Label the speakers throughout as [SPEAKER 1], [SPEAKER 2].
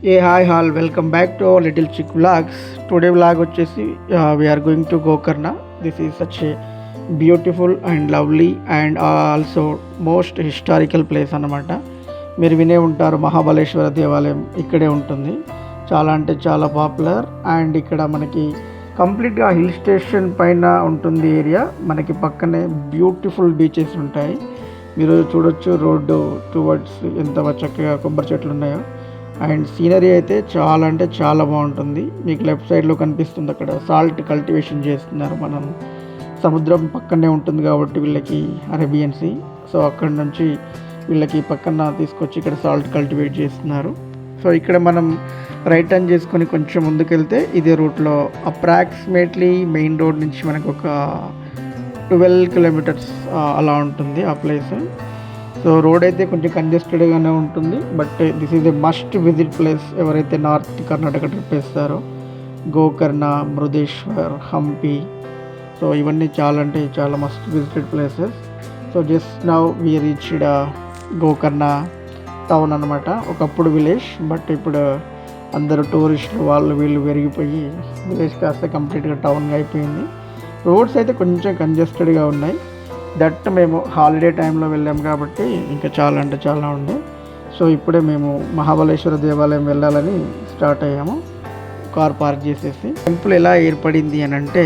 [SPEAKER 1] A hi all welcome back to our little chick vlogs. Today vlog వచ్చేసి we are going to Gokarna. This is such a beautiful and lovely and also most historical place అన్నమాట. మీరు వినే ఉంటారు, మహాబలేశ్వర దేవాలయం ఇక్కడే ఉంటుంది. చాలా అంటే చాలా పాపులర్. అండ్ ఇక్కడ మనకి కంప్లీట్గా హిల్ స్టేషన్ పైన ఉంటుంది ఏరియా. మనకి పక్కనే బ్యూటిఫుల్ బీచెస్ ఉంటాయి. మీరు చూడొచ్చు రోడ్డు టువర్డ్స్ ఎంత చక్కగా కొబ్బరి చెట్లు ఉన్నాయో. అండ్ సీనరీ అయితే చాలా అంటే చాలా బాగుంటుంది. మీకు లెఫ్ట్ సైడ్లో కనిపిస్తుంది, అక్కడ సాల్ట్ కల్టివేషన్ చేస్తున్నారు. మనం సముద్రం పక్కనే ఉంటుంది కాబట్టి వీళ్ళకి అరేబియన్ సీ, సో అక్కడ నుంచి వీళ్ళకి పక్కన తీసుకొచ్చి ఇక్కడ సాల్ట్ కల్టివేట్ చేస్తున్నారు. సో ఇక్కడ మనం రైట్ టర్న్ చేసుకొని కొంచెం ముందుకెళ్తే ఇదే రూట్లో అప్రాక్సిమేట్లీ మెయిన్ రోడ్ నుంచి మనకు ఒక 12 కిలోమీటర్స్ అలా ఉంటుంది ఆ ప్లేస్. సో రోడ్ అయితే కొంచెం కంజెస్టెడ్గానే ఉంటుంది, but this is a must visit place. ఎవరైతే నార్త్ కర్ణాటక ట్రిప్ వేస్తారో గోకర్ణ, మృదేశ్వర్, హంపి, సో ఇవన్నీ చాలా అంటే చాలా must visited places. So just now we reached Gokarna town అనమాట. ఒకప్పుడు విలేజ్, బట్ ఇప్పుడు అందరూ టూరిస్టులు వాళ్ళు వీళ్ళు పెరిగిపోయి విలేజ్ కాస్త కంప్లీట్గా టౌన్గా అయిపోయింది. రోడ్స్ అయితే కొంచెం కంజెస్టెడ్గా ఉన్నాయి. దట్ మేము హాలిడే టైంలో వెళ్ళాము కాబట్టి ఇంకా చాలా అంటే చాలా ఉండే. సో ఇప్పుడే మేము మహాబలేశ్వర దేవాలయం వెళ్ళాలని స్టార్ట్ అయ్యాము, కార్ పార్క్ చేసేసి. టెంపుల్ ఎలా ఏర్పడింది అని అంటే,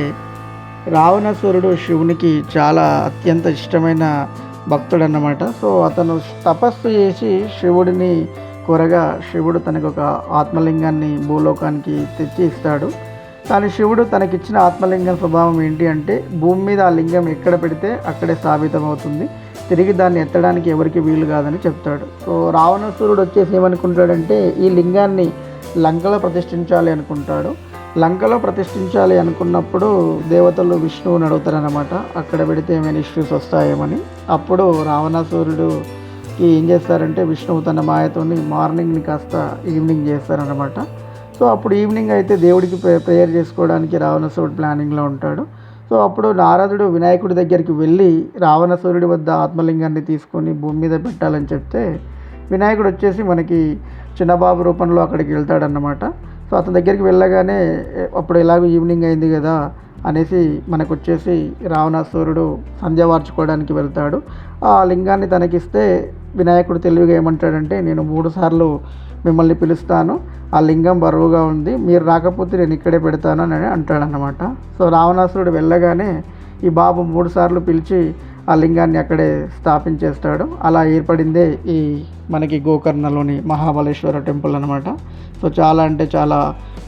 [SPEAKER 1] రావణాసురుడు శివునికి చాలా అత్యంత ఇష్టమైన భక్తుడు అన్నమాట. సో అతను తపస్సు చేసి శివుడిని కోరగా శివుడు తనకు ఒక ఆత్మలింగాన్ని భూలోకానికి తెచ్చి ఇస్తాడు. కానీ శివుడు తనకిచ్చిన ఆత్మలింగం స్వభావం ఏంటి అంటే, భూమి మీద ఆ లింగం ఎక్కడ పెడితే అక్కడే స్థాపితమవుతుంది, తిరిగి దాన్ని ఎత్తడానికి ఎవరికి వీలు కాదని చెప్తాడు. సో రావణాసురుడు వచ్చేసి ఏమనుకుంటాడంటే, ఈ లింగాన్ని లంకలో ప్రతిష్ఠించాలి అనుకుంటాడు. లంకలో ప్రతిష్ఠించాలి అనుకున్నప్పుడు దేవతలు విష్ణువుని అడుగుతారనమాట, అక్కడ పెడితే ఏమైనా ఇష్యూస్ వస్తాయేమని. అప్పుడు రావణాసురుడుకి ఏం చేస్తారంటే, విష్ణువు తన మాయతోని మార్నింగ్ని కాస్త ఈవినింగ్ చేస్తారనమాట. సో అప్పుడు ఈవినింగ్ అయితే దేవుడికి ప్రేయర్ చేసుకోవడానికి రావణాసురుడు ప్లానింగ్లో ఉంటాడు. సో అప్పుడు నారదుడు వినాయకుడి దగ్గరికి వెళ్ళి రావణాసురుడి వద్ద ఆత్మలింగాన్ని తీసుకొని భూమి మీద పెట్టాలని చెప్తే, వినాయకుడు వచ్చేసి మనకి చిన్నబాబు రూపంలో అక్కడికి వెళ్తాడన్నమాట. సో అతని దగ్గరికి వెళ్ళగానే అప్పుడు ఎలాగో ఈవినింగ్ అయింది కదా అనేసి మనకు వచ్చేసి రావణాసురుడు సంధ్య వార్చుకోవడానికి వెళ్తాడు. ఆ లింగాన్ని తనకిస్తే వినాయకుడు తెలివిగా ఏమంటాడంటే, నేను 3 సార్లు మిమ్మల్ని పిలుస్తాను, ఆ లింగం బరువుగా ఉంది, మీరు రాకపోతే నేను ఇక్కడే పెడతాను అని అంటాడనమాట. సో రావణాసురుడు వెళ్ళగానే ఈ బాబు 3 సార్లు పిలిచి ఆ లింగాన్ని అక్కడే స్థాపించేస్తాడు. అలా ఏర్పడిందే ఈ మనకి గోకర్ణలోని మహాబలేశ్వర టెంపుల్ అనమాట. సో చాలా అంటే చాలా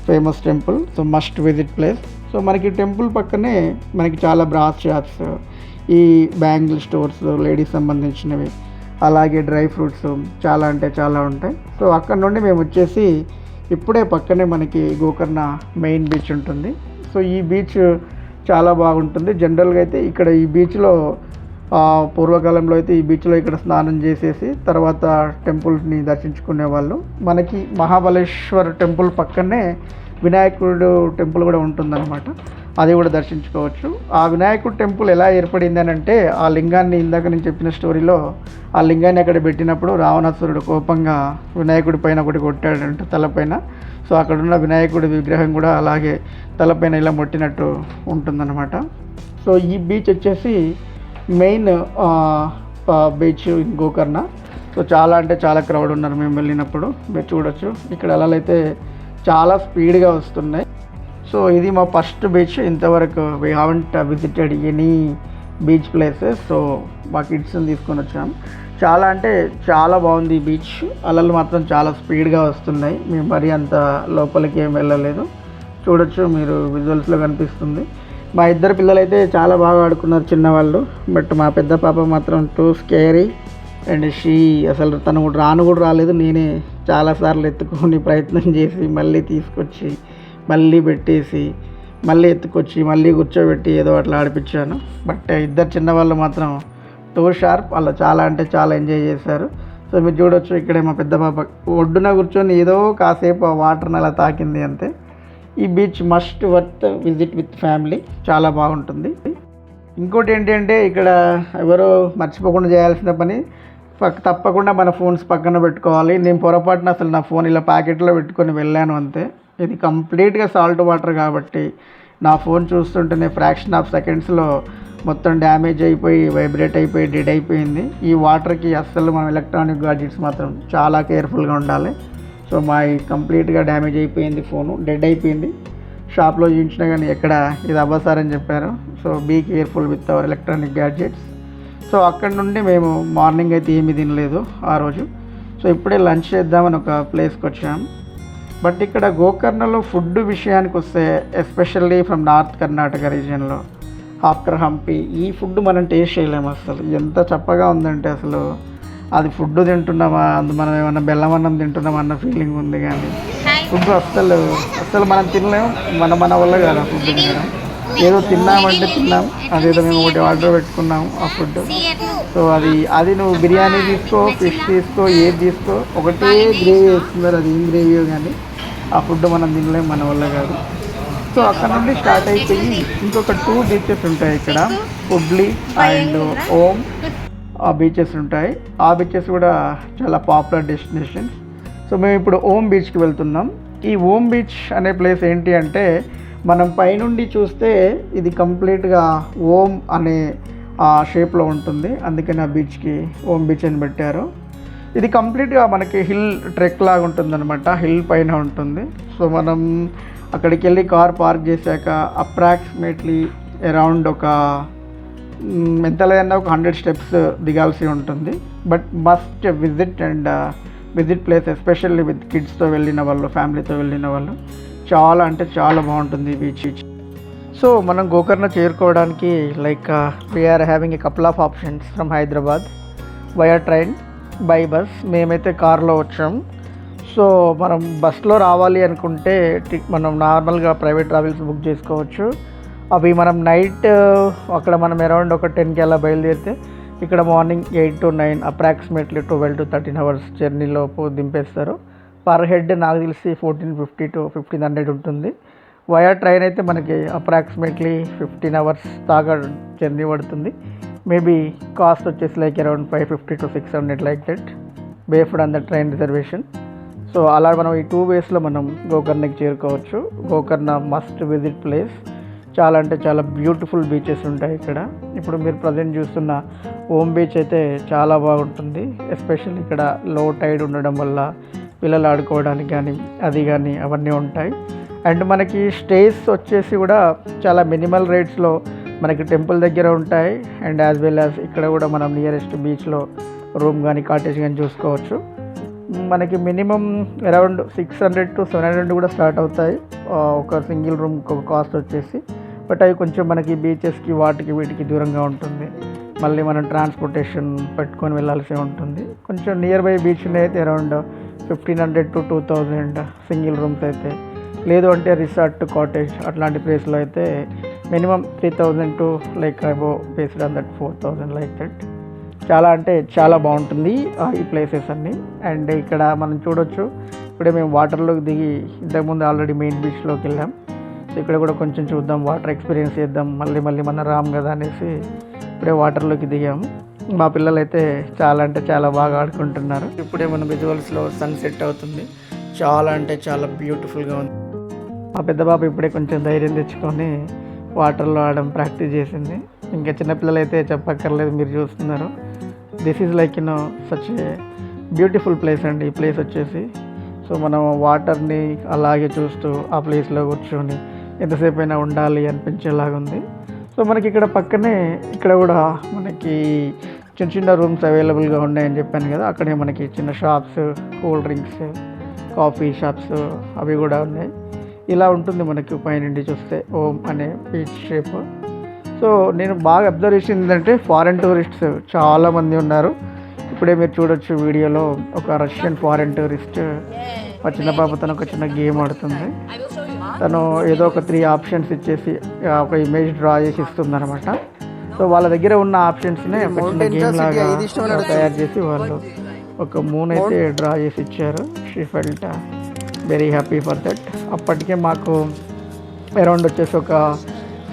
[SPEAKER 1] famous temple. So must visit place. So మనకి టెంపుల్ పక్కనే మనకి చాలా బ్రాస్ షాప్స్, ఈ బ్యాంగిల్ స్టోర్స్, లేడీస్ సంబంధించినవి, అలాగే డ్రై ఫ్రూట్స్ చాలా అంటే చాలా ఉంటాయి. సో అక్కడ నుండి మేము వచ్చేసి ఇప్పుడే పక్కనే మనకి గోకర్ణ మెయిన్ బీచ్ ఉంటుంది. సో ఈ బీచ్ చాలా బాగుంటుంది. జనరల్గా అయితే ఇక్కడ ఈ బీచ్లో పూర్వకాలంలో అయితే ఈ బీచ్లో ఇక్కడ స్నానం చేసేసి తర్వాత టెంపుల్ని దర్శించుకునే వాళ్ళు. మనకి మహాబలేశ్వర్ టెంపుల్ పక్కనే వినాయకుడు టెంపుల్ కూడా ఉంటుందన్నమాట, అది కూడా దర్శించుకోవచ్చు. ఆ వినాయకుడు టెంపుల్ ఎలా ఏర్పడింది అని అంటే, ఆ లింగాన్ని ఇందాక నేను చెప్పిన స్టోరీలో ఆ లింగాన్ని అక్కడ పెట్టినప్పుడు రావణాసురుడు కోపంగా వినాయకుడి పైన ఒకటి కొట్టాడంటే తలపైన. సో అక్కడున్న వినాయకుడి విగ్రహం కూడా అలాగే తలపైన ఇలా మొట్టినట్టు ఉంటుందన్నమాట. సో ఈ బీచ్ వచ్చేసి మెయిన్ బీచ్ గోకర్ణ. సో చాలా అంటే చాలా క్రౌడ్ ఉన్నారు మేము వెళ్ళినప్పుడు. మీరు చూడొచ్చు ఇక్కడ అలలు అయితే చాలా స్పీడ్గా వస్తున్నాయి. సో ఇది మా ఫస్ట్ బీచ్. ఇంతవరకు we haven't visited any beach places. So మా కిడ్స్ని తీసుకొని వచ్చాం. చాలా అంటే చాలా బాగుంది ఈ బీచ్. అలలు మాత్రం చాలా స్పీడ్గా వస్తున్నాయి. మేము మరీ అంత లోపలికి ఏం వెళ్ళలేదు. చూడొచ్చు మీరు, విజువల్స్లో కనిపిస్తుంది. మా ఇద్దరు పిల్లలైతే చాలా బాగా ఆడుకున్నారు, చిన్నవాళ్ళు. బట్ మా పెద్ద పాప మాత్రం టూ స్కేరీ అండ్ అసలు తను రాను కూడా రాలేదు. నేనే చాలాసార్లు ఎత్తుకొని ప్రయత్నం చేసి మళ్ళీ తీసుకొచ్చి మళ్ళీ పెట్టేసి మళ్ళీ ఎత్తుకొచ్చి మళ్ళీ కూర్చోబెట్టి ఏదో అట్లా ఆడిపించాను. బట్ ఇద్దరు చిన్నవాళ్ళు మాత్రం టూ షార్ప్, వాళ్ళు చాలా అంటే చాలా ఎంజాయ్ చేశారు. సో మీరు చూడొచ్చు ఇక్కడే మా పెద్ద పాప ఒడ్డున కూర్చొని ఏదో కాసేపు ఆ వాటర్ని అలా తాకింది అంతే. ఈ beach must worth visit with family, చాలా బాగుంటుంది. ఇంకోటి ఏంటి అంటే, ఇక్కడ ఎవరో మర్చిపోకుండా చేయాల్సిన పని, తప్పకుండా మన ఫోన్స్ పక్కన పెట్టుకోవాలి. నేను పొరపాటున అసలు నా ఫోన్ ఇలా ప్యాకెట్లో పెట్టుకొని వెళ్ళాను అంతే. ఇది కంప్లీట్గా సాల్ట్ వాటర్ కాబట్టి నా ఫోన్ చూస్తుంటేనే ఫ్రాక్షన్ ఆఫ్ సెకండ్స్లో మొత్తం డ్యామేజ్ అయిపోయి వైబ్రేట్ అయిపోయి డెడ్ అయిపోయింది. ఈ వాటర్కి అస్సలు మనం ఎలక్ట్రానిక్ గాడ్జెట్స్ మాత్రం చాలా కేర్ఫుల్గా ఉండాలి. సో మా కంప్లీట్గా డ్యామేజ్ అయిపోయింది, ఫోను డెడ్ అయిపోయింది. షాప్లో చూపించినా కానీ ఎక్కడ ఇది అవ్వసారని చెప్పారు. So be careful with our electronic gadgets. So అక్కడ నుండి మేము మార్నింగ్ అయితే ఏమీ తినలేదు ఆ రోజు. సో ఇప్పుడే లంచ్ చేద్దామని ఒక ప్లేస్కి వచ్చాం. బట్ ఇక్కడ గోకర్ణలో ఫుడ్ విషయానికి వస్తే ఎస్పెషల్లీ ఫ్రమ్ నార్త్ కర్ణాటక రీజియన్లో ఆఫ్టర్ హంపి ఈ ఫుడ్ మనం టేస్ట్ చేయలేము. అసలు ఎంత చప్పగా ఉందంటే అసలు అది ఫుడ్ తింటున్నామా, మనం ఏమన్నా బెల్లం అన్నం తింటున్నామా అన్న ఫీలింగ్ ఉంది. కానీ ఫుడ్ అస్సలు మనం తినలేము. మన వల్ల కాదు ఆ ఫుడ్ తినడం. ఏదో తిన్నామంటే తిన్నాం, అదేదో మేము ఒకటి ఆర్డర్ పెట్టుకున్నాము ఆ ఫుడ్. సో అది నువ్వు బిర్యానీ తీసుకో, ఫిష్ తీసుకో, ఏది తీసుకో, ఒకటే గ్రేవీ వేస్తున్నారు. అది ఏం గ్రేవీయో కానీ ఆ ఫుడ్ మనం తినలేము, మన వల్ల కాదు. సో అక్కడ నుండి స్టార్ట్ అయిపోయి ఇంకొక 2 బీచెస్ ఉంటాయి ఇక్కడ, హుబ్లీ అండ్ ఓమ్. ఆ బీచెస్ ఉంటాయి. ఆ బీచెస్ కూడా చాలా పాపులర్ డెస్టినేషన్స్. సో మేము ఇప్పుడు ఓమ్ బీచ్కి వెళ్తున్నాం. ఈ ఓమ్ బీచ్ అనే ప్లేస్ ఏంటి అంటే మనం పైనుండి చూస్తే ఇది కంప్లీట్గా ఓమ్ అనే షేప్లో ఉంటుంది. అందుకని ఆ బీచ్కి ఓమ్ బీచ్ అని పెట్టారు. ఇది కంప్లీట్గా మనకి హిల్ ట్రెక్ లాగా ఉంటుందన్నమాట, హిల్ పైన ఉంటుంది. సో మనం అక్కడికి వెళ్ళి కార్ పార్క్ చేశాక అప్రాక్సిమేట్లీ అరౌండ్ ఒక ఎంత లేదన్నా ఒక 100 స్టెప్స్ దిగాల్సి ఉంటుంది. But must visit place, especially with కిడ్స్తో వెళ్ళిన వాళ్ళు, ఫ్యామిలీతో వెళ్ళిన వాళ్ళు చాలా అంటే చాలా బాగుంటుంది ఈ బీచ్. సో మనం గోకర్ణ చేరుకోవడానికి like we are having a couple of options from Hyderabad via train, by bus. మేమైతే కార్లో వచ్చాం. సో మనం బస్లో రావాలి అనుకుంటే మనం నార్మల్గా ప్రైవేట్ ట్రావెల్స్ బుక్ చేసుకోవచ్చు. అవి మనం నైట్ అక్కడ మనం అరౌండ్ ఒక 10కి అలా బయలుదేరితే ఇక్కడ morning 8 to 9 approximately 12 to 13 hours జర్నీలోపు దింపేస్తారు. పర్ హెడ్ నాకు తెలిసి 1450 to 1500 ఉంటుంది. వయా ట్రైన్ అయితే మనకి అప్రాక్సిమేట్లీ 15 అవర్స్ దాకా జర్నీ పడుతుంది. మేబీ కాస్ట్ వచ్చేసి like around 550 to 600 like that based on the train reservation. So అలా మనం ఈ 2 వేస్లో మనం గోకర్ణకి చేరుకోవచ్చు. Gokarna must visit place. చాలా అంటే చాలా బ్యూటిఫుల్ బీచెస్ ఉంటాయి ఇక్కడ. ఇప్పుడు మీరు ప్రజెంట్ చూస్తున్న ఓమ్ బీచ్ అయితే చాలా బాగుంటుంది. ఎస్పెషల్లీ ఇక్కడ లో టైడ్ ఉండడం వల్ల పిల్లలు ఆడుకోవడానికి కానీ అవన్నీ ఉంటాయి. అండ్ మనకి స్టేస్ వచ్చేసి కూడా చాలా మినిమల్ రేట్స్లో మనకి టెంపుల్ దగ్గర ఉంటాయి. అండ్ యాజ్ వెల్ యాజ్ ఇక్కడ కూడా మనం నియరెస్ట్ బీచ్లో రూమ్ కానీ కాటేజ్ కానీ చూసుకోవచ్చు. మనకి మినిమం అరౌండ్ 600 to 700 కూడా స్టార్ట్ అవుతాయి ఒక సింగిల్ రూమ్ కాస్ట్ వచ్చేసి. బట్ అవి కొంచెం మనకి బీచెస్కి వీటికి దూరంగా ఉంటుంది. మళ్ళీ మనం ట్రాన్స్పోర్టేషన్ పెట్టుకొని వెళ్ళాల్సి ఉంటుంది. కొంచెం నియర్ బై బీచ్ని అయితే అరౌండ్ 1500 to 2000 సింగిల్ రూమ్స్ అయితే. లేదు అంటే రిసార్ట్, కాటేజ్ అట్లాంటి ప్లేస్లో అయితే minimum 3000 to like above based on that 4000 like that. చాలా అంటే చాలా బాగుంటుంది ఈ ప్లేసెస్ అన్నీ. అండ్ ఇక్కడ మనం చూడొచ్చు, ఇప్పుడే మేము వాటర్లోకి దిగి ఇంతకుముందు ఆల్రెడీ మెయిన్ బీచ్లోకి వెళ్ళాం. సో ఇక్కడ కూడా కొంచెం చూద్దాం, వాటర్ ఎక్స్పీరియన్స్ చేద్దాం. మళ్ళీ మన రామ్ కదా అనేసి ఇప్పుడే వాటర్లోకి దిగాము. మా పిల్లలు అయితే చాలా అంటే చాలా బాగా ఆడుకుంటున్నారు. ఇప్పుడే మన విజువల్స్లో సన్సెట్ అవుతుంది. చాలా అంటే చాలా బ్యూటిఫుల్గా ఉంది. మా పెద్ద బాబు ఇప్పుడే కొంచెం ధైర్యం తెచ్చుకొని వాటర్లో ఆడడం ప్రాక్టీస్ చేసింది. ఇంకా చిన్నపిల్లలు అయితే చెప్పక్కర్లేదు, మీరు చూస్తున్నారు. This is like such a beautiful place అండి ఈ ప్లేస్ వచ్చేసి. సో మనం వాటర్ని అలాగే చూస్తూ ఆ ప్లేస్లో కూర్చొని ఎంతసేపు అయినా ఉండాలి అనిపించేలాగా ఉంది. సో మనకి ఇక్కడ పక్కనే ఇక్కడ కూడా మనకి చిన్న రూమ్స్ అవైలబుల్గా ఉన్నాయని చెప్పాను కదా, అక్కడే మనకి చిన్న shops, cool drinks, coffee shops అవి కూడా ఉన్నాయి. ఇలా ఉంటుంది మనకి పైనుండి చూస్తే ఓమ్ అనే బీచ్ షేప్. సో నేను బాగా అబ్జర్వ్ చేసింది ఏంటంటే ఫారెన్ టూరిస్ట్స్ చాలామంది ఉన్నారు. ఇప్పుడే మీరు చూడొచ్చు వీడియోలో ఒక రష్యన్ ఫారెన్ టూరిస్ట్ మా చిన్న పాప తను ఒక చిన్న గేమ్ ఆడుతుంది. తను ఏదో ఒక 3 ఆప్షన్స్ ఇచ్చేసి ఒక ఇమేజ్ డ్రా చేసి ఇస్తుంది అనమాట. సో వాళ్ళ దగ్గర ఉన్న ఆప్షన్స్ని ఒక చిన్న గేమ్ లాగా తయారు చేసి వాళ్ళు ఒక మూన్ అయితే డ్రా చేసి ఇచ్చారు. She felt very happy for that. అప్పటికే మాకు అరౌండ్ వచ్చేసి ఒక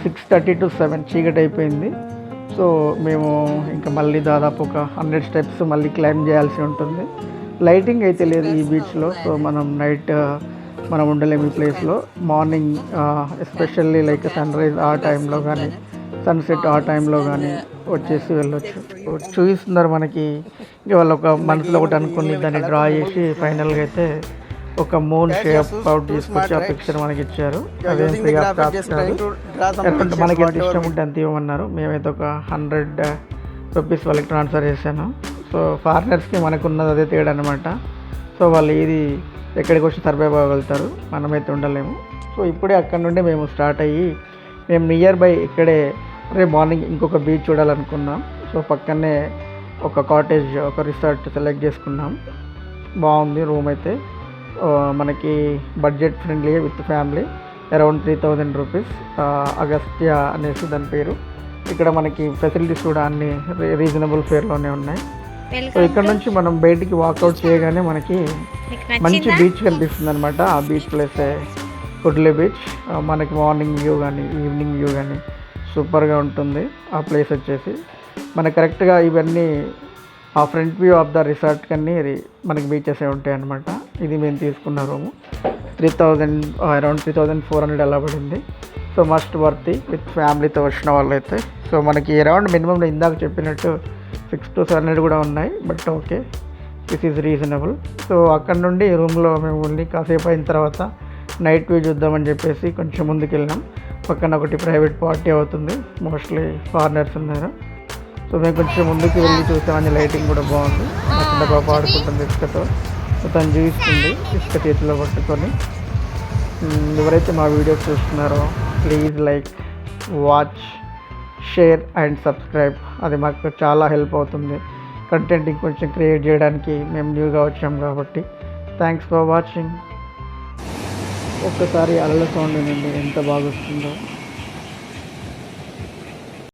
[SPEAKER 1] 6:30 to 7 చీకటి అయిపోయింది. సో మేము ఇంకా మళ్ళీ దాదాపు ఒక 100 స్టెప్స్ మళ్ళీ క్లైంబ్ చేయాల్సి ఉంటుంది. లైటింగ్ అయితే లేదు ఈ బీచ్లో. సో మనం నైట్ మనం ఉండలేము ఈ ప్లేస్లో. Morning especially like sunrise ఆ టైంలో కానీ సన్సెట్ ఆ టైంలో కానీ వచ్చేసి వెళ్ళొచ్చు. చూపిస్తున్నారు మనకి. ఇంకా వాళ్ళు ఒక మనసులో ఒకటి అనుకుని దాన్ని డ్రా చేసి ఫైనల్గా అయితే ఒక మూన్ షేప్ అవుట్ తీసుకొచ్చి ఆ పిక్చర్ మనకి ఇచ్చారు. అదేం ఫ్రీ ఆఫ్ కాస్ట్ కాదు. ఎందుకంటే మనకి ఎంత ఇష్టం ఉంటే అంత ఇవ్వమన్నారు. మేమైతే ఒక 100 రూపీస్ వాళ్ళకి ట్రాన్స్ఫర్ చేశాను. సో ఫారినర్స్కి మనకు ఉన్నది అదే తేడా అనమాట. సో వాళ్ళు ఏది ఎక్కడికి వచ్చి సర్వైవ్ అవ్వగలుగుతారు, మనమైతే ఉండలేము. సో ఇప్పుడే అక్కడ నుండి మేము స్టార్ట్ అయ్యి మేము నియర్ బై ఇక్కడే రేపు మార్నింగ్ ఇంకొక బీచ్ చూడాలనుకున్నాం. సో పక్కనే ఒక కాటేజ్ ఒక రిసార్ట్ సెలెక్ట్ చేసుకున్నాం. బాగుంది రూమ్ అయితే. మనకి budget friendly with family around 3000 rupees. Agastya అనేసి దాని పేరు. ఇక్కడ మనకి ఫెసిలిటీస్ కూడా అన్ని రీజనబుల్ ఫేర్లోనే ఉన్నాయి. సో ఇక్కడ నుంచి మనం బయటికి వాకౌట్ చేయగానే మనకి మంచి బీచ్ కనిపిస్తుంది అనమాట. ఆ బీచ్ ప్లేసే కుడ్లే బీచ్. మనకి మార్నింగ్ వ్యూ కానీ ఈవినింగ్ వ్యూ కానీ సూపర్గా ఉంటుంది. ఆ ప్లేస్ వచ్చేసి మనకి కరెక్ట్గా ఇవన్నీ ఆ front view of the resort కన్నీ మనకి బీచెస్ ఉంటాయి అనమాట. ఇది మేము తీసుకున్న రూము 3000 అరౌండ్ 3400 అలా పడింది. సో మస్ట్ వర్తి విత్ ఫ్యామిలీతో వచ్చిన వాళ్ళైతే. సో మనకి అరౌండ్ మినిమం ఇందాక చెప్పినట్టు 600 to 700 కూడా ఉన్నాయి. But okay, this is reasonable. So అక్కడ నుండి రూమ్లో మేము వెళ్ళి కాసేపు అయిన తర్వాత నైట్ వ్యూ చూద్దామని చెప్పేసి కొంచెం ముందుకు వెళ్ళినాం. పక్కన ఒకటి ప్రైవేట్ పార్టీ అవుతుంది, మోస్ట్లీ ఫారినర్స్ ఉన్నారు. సో మేము కొంచెం ముందుకు వెళ్ళి చూసామని లైటింగ్ కూడా బాగుంది. మా చిన్న పాప ఆడుకుంటుంది ఇసుకతో. సో తను చూపిస్తుంది ఇసుక చేతిలో పట్టుకొని. ఎవరైతే మా వీడియోస్ చూస్తున్నారో please like, watch, share and subscribe. అది మాకు చాలా హెల్ప్ అవుతుంది కంటెంట్ ఇంకొంచెం క్రియేట్ చేయడానికి. మేము న్యూగా వచ్చాం కాబట్టి. Thanks for watching. ఒక్కసారి అలల సౌండ్ వినండి ఎంత బాగా వస్తుందో.